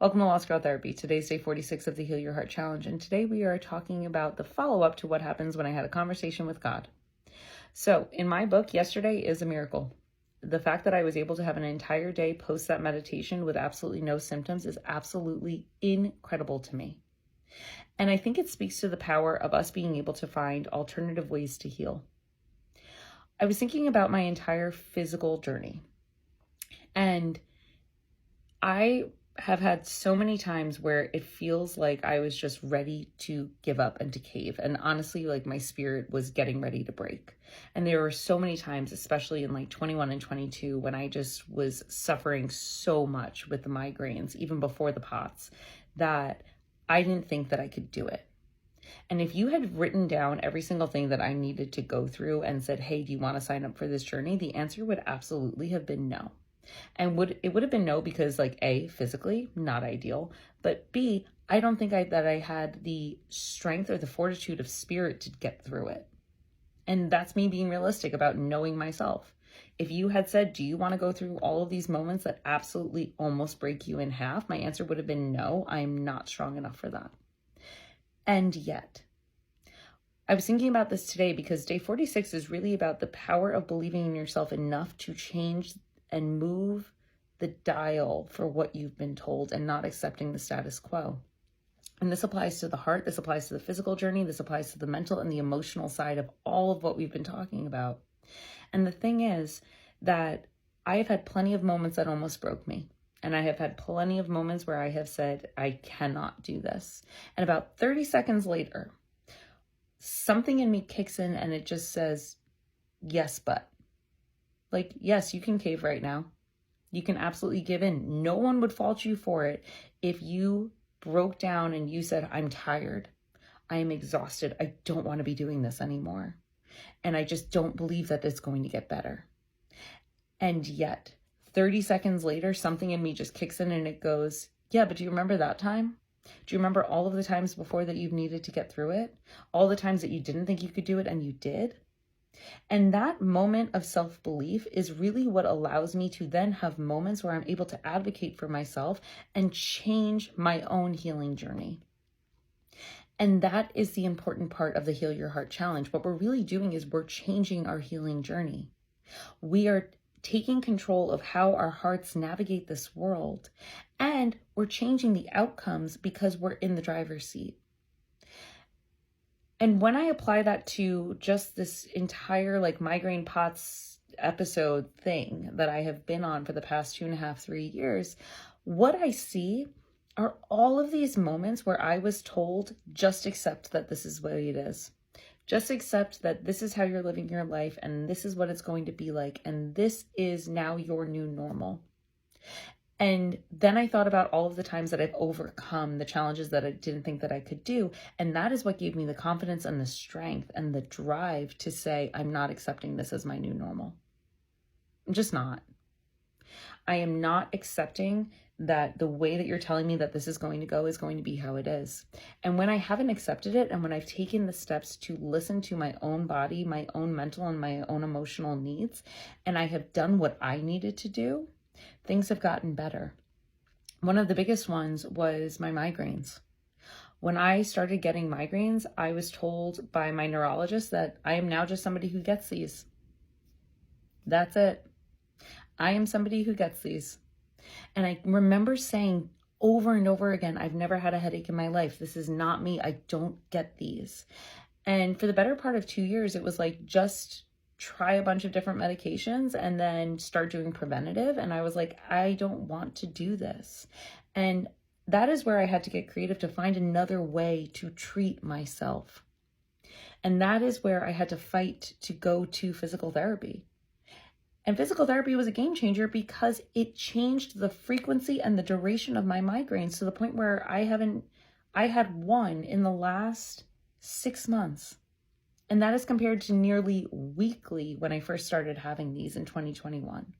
Welcome to Lost Girl Therapy. Today's day 46 of the Heal Your Heart Challenge, and today we are talking about the follow-up to what happens when I had a conversation with God. So, in my book, yesterday is a miracle. The fact that I was able to have an entire day post that meditation with absolutely no symptoms is absolutely incredible to me. And I think it speaks to the power of us being able to find alternative ways to heal. I was thinking about my entire physical journey, and I have had so many times where it feels like I was just ready to give up and to cave. And honestly, like my spirit was getting ready to break. And there were so many times, especially in like 21 and 22, when I just was suffering so much with the migraines, even before the POTS, that I didn't think that I could do it. And if you had written down every single thing that I needed to go through and said, hey, do you want to sign up for this journey? The answer would absolutely have been no. And it would have been no because, like, A, physically not ideal, but B, I don't think that I had the strength or the fortitude of spirit to get through it. And that's me being realistic about knowing myself. If you had said, do you want to go through all of these moments that absolutely almost break you in half? My answer would have been no, I'm not strong enough for that. And yet, I was thinking about this today because day 46 is really about the power of believing in yourself enough to change and move the dial for what you've been told and not accepting the status quo. And this applies to the heart, this applies to the physical journey, this applies to the mental and the emotional side of all of what we've been talking about. And the thing is that I have had plenty of moments that almost broke me. And I have had plenty of moments where I have said, I cannot do this. And about 30 seconds later, something in me kicks in and it just says, yes, but. Like, yes, you can cave right now. You can absolutely give in. No one would fault you for it if you broke down and you said, I'm tired. I am exhausted. I don't want to be doing this anymore. And I just don't believe that it's going to get better. And yet, 30 seconds later, something in me just kicks in and it goes, yeah, but do you remember that time? Do you remember all of the times before that you've needed to get through it? All the times that you didn't think you could do it and you did? And that moment of self-belief is really what allows me to then have moments where I'm able to advocate for myself and change my own healing journey. And that is the important part of the Heal Your Heart Challenge. What we're really doing is we're changing our healing journey. We are taking control of how our hearts navigate this world, and we're changing the outcomes because we're in the driver's seat. And when I apply that to just this entire like migraine POTS episode thing that I have been on for the past 2.5, 3 years, what I see are all of these moments where I was told, just accept that this is what it is. Just accept that this is how you're living your life and this is what it's going to be like. And this is now your new normal. And then I thought about all of the times that I've overcome the challenges that I didn't think that I could do. And that is what gave me the confidence and the strength and the drive to say, I'm not accepting this as my new normal. I'm just not. I am not accepting that the way that you're telling me that this is going to be how it is. And when I haven't accepted it, and when I've taken the steps to listen to my own body, my own mental and my own emotional needs, and I have done what I needed to do, things have gotten better. One of the biggest ones was my migraines. When I started getting migraines, I was told by my neurologist that I am now just somebody who gets these. That's it. I am somebody who gets these. And I remember saying over and over again, I've never had a headache in my life. This is not me. I don't get these. And for the better part of 2 years, it was like, just try a bunch of different medications and then start doing preventative. And I was like, I don't want to do this. And that is where I had to get creative to find another way to treat myself. And that is where I had to fight to go to physical therapy. And physical therapy was a game changer because it changed the frequency and the duration of my migraines to the point where I had one in the last 6 months. And that is compared to nearly weekly when I first started having these in 2021.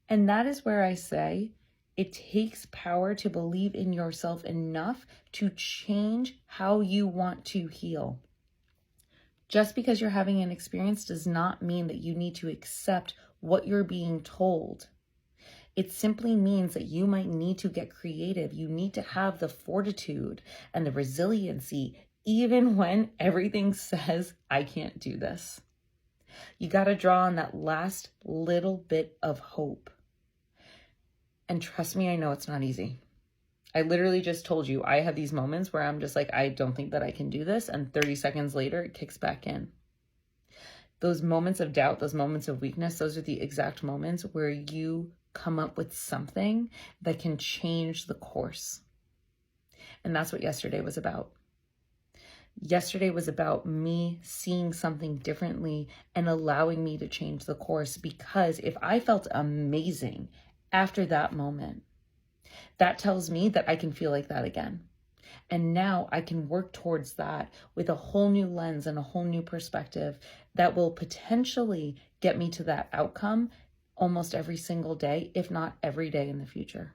And that is where I say it takes power to believe in yourself enough to change how you want to heal. Just because you're having an experience does not mean that you need to accept what you're being told. It simply means that you might need to get creative. You need to have the fortitude and the resiliency, even when everything says, I can't do this. You got to draw on that last little bit of hope. And trust me, I know it's not easy. I literally just told you, I have these moments where I'm just like, I don't think that I can do this. And 30 seconds later, it kicks back in. Those moments of doubt, those moments of weakness, those are the exact moments where you come up with something that can change the course. And that's what yesterday was about. Yesterday was about me seeing something differently and allowing me to change the course, because if I felt amazing after that moment, that tells me that I can feel like that again. And now I can work towards that with a whole new lens and a whole new perspective that will potentially get me to that outcome almost every single day, if not every day in the future.